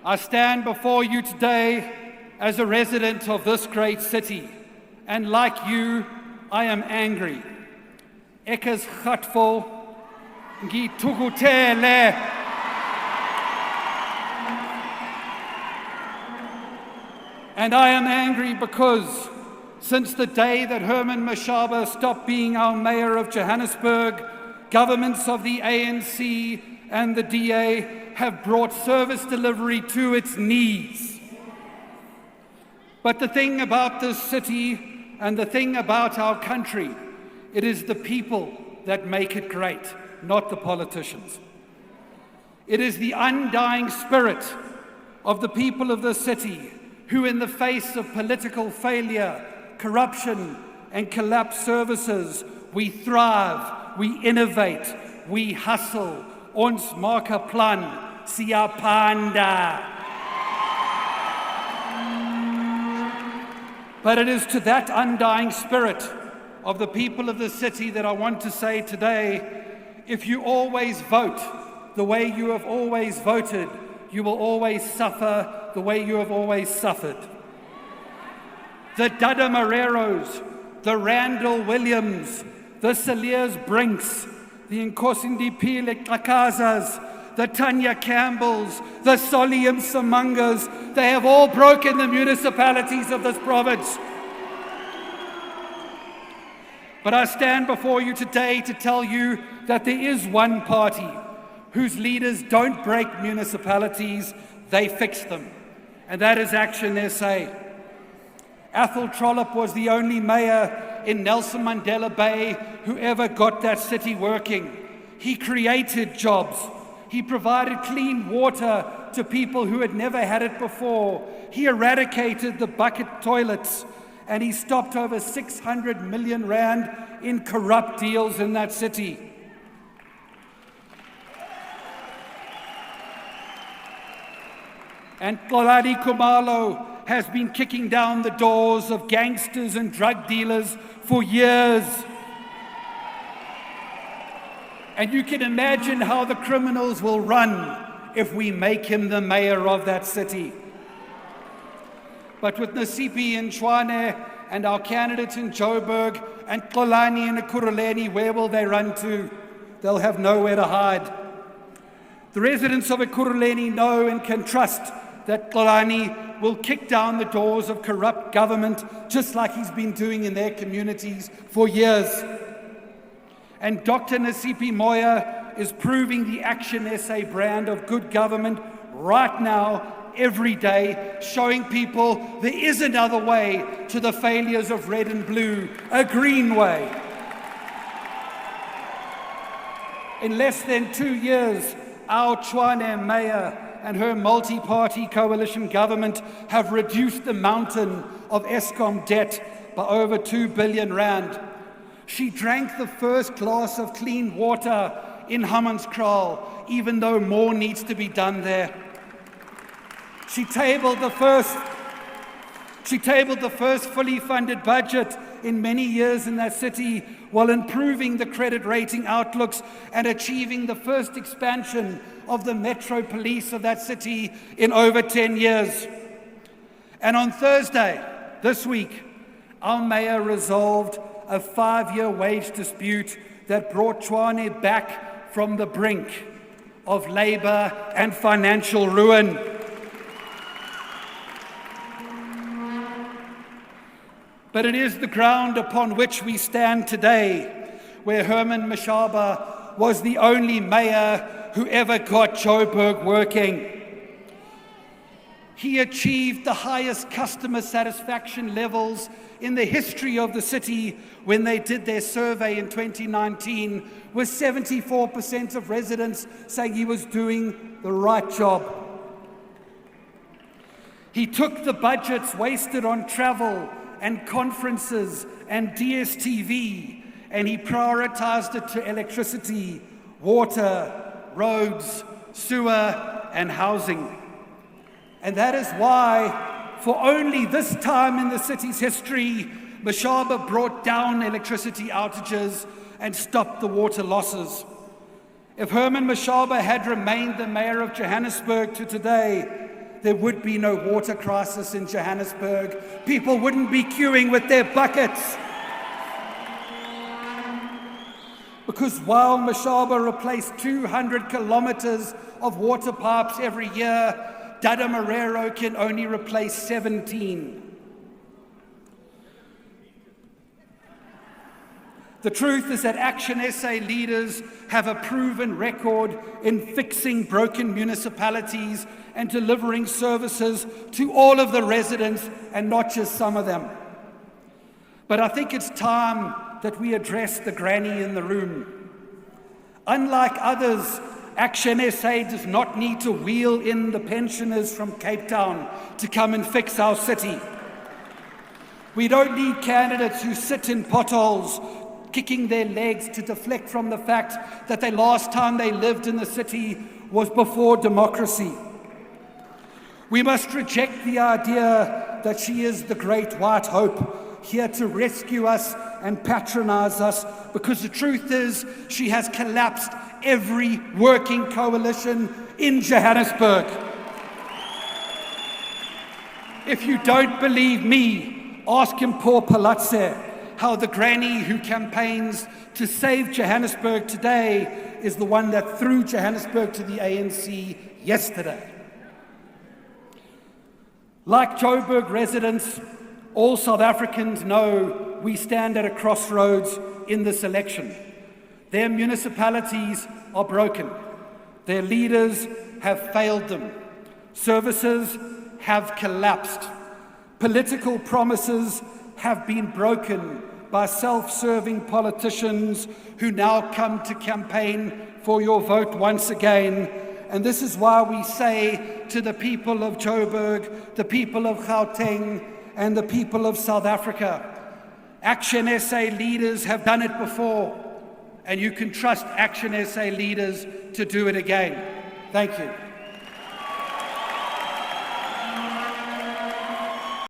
I stand before you today as a resident of this great city, and like you, I am angry. Ek is gatvol, ngithukutele. And I am angry because since the day that Herman Mashaba stopped being our mayor of Johannesburg, governments of the ANC and the DA have brought service delivery to its knees. But the thing about this city and the thing about our country, it is the people that make it great, not the politicians. It is the undying spirit of the people of this city who, in the face of political failure, corruption, and collapsed services, we thrive, we innovate, we hustle. Ons maak 'n plan, siyapanda. But it is to that undying spirit of the people of the city that I want to say today, if you always vote the way you have always voted, you will always suffer the way you have always suffered. The Dada Moreros, the Randall Williams, the Saliers Brinks, the Nkosindipile Kakazas, the Tanya Campbells, the Solium Samangas, they have all broken the municipalities of this province. But I stand before you today to tell you that there is one party whose leaders don't break municipalities, they fix them. And that is ActionSA. Athol Trollip was the only mayor in Nelson Mandela Bay who ever got that city working. He created jobs. He provided clean water to people who had never had it before. He eradicated the bucket toilets, and he stopped over 600 million rand in corrupt deals in that city. And Xolani Khumalo has been kicking down the doors of gangsters and drug dealers for years. And you can imagine how the criminals will run if we make him the mayor of that city. But with Nasipi in Tshwane and our candidates in Joburg and Xolani and Ekurhuleni, where will they run to? They'll have nowhere to hide. The residents of Ekurhuleni know and can trust that Xolani will kick down the doors of corrupt government just like he's been doing in their communities for years. And Dr. Nasipi Moya is proving the ActionSA brand of good government right now, every day, showing people there is another way to the failures of red and blue, a green way. In less than 2 years, our Tshwane mayor and her multi-party coalition government have reduced the mountain of Eskom debt by over 2 billion rand. She drank the first glass of clean water in Hammanskraal, even though more needs to be done there. She tabled the first fully funded budget in many years in that city, while improving the credit rating outlooks and achieving the first expansion of the Metro Police of that city in over 10 years. And on Thursday, this week, our mayor resolved a 5-year wage dispute that brought Tshwane back from the brink of labor and financial ruin. But it is the ground upon which we stand today, where Herman Mashaba was the only mayor who ever got Joburg working. He achieved the highest customer satisfaction levels in the history of the city when they did their survey in 2019, with 74% of residents saying he was doing the right job. He took the budgets wasted on travel and conferences and DSTV, and he prioritized it to electricity, water, roads, sewer, and housing. And that is why, for only this time in the city's history, Mashaba brought down electricity outages and stopped the water losses. If Herman Mashaba had remained the mayor of Johannesburg to today, there would be no water crisis in Johannesburg. People wouldn't be queuing with their buckets. Because while Mashaba replaced 200 kilometers of water pipes every year, Dada Marero can only replace 17. The truth is that ActionSA leaders have a proven record in fixing broken municipalities and delivering services to all of the residents and not just some of them. But I think it's time that we address the granny in the room. Unlike others, ActionSA does not need to wheel in the pensioners from Cape Town to come and fix our city. We don't need candidates who sit in potholes, kicking their legs to deflect from the fact that the last time they lived in the city was before democracy. We must reject the idea that she is the great white hope, here to rescue us and patronize us, because the truth is she has collapsed every working coalition in Johannesburg. If you don't believe me, ask him Paul Palatse, how the granny who campaigns to save Johannesburg today is the one that threw Johannesburg to the ANC yesterday. Like Joburg residents, all South Africans know we stand at a crossroads in this election. Their municipalities are broken. Their leaders have failed them. Services have collapsed. Political promises have been broken by self-serving politicians who now come to campaign for your vote once again. And this is why we say to the people of Joburg, the people of Gauteng, and the people of South Africa, ActionSA leaders have done it before, and you can trust ActionSA leaders to do it again. Thank you.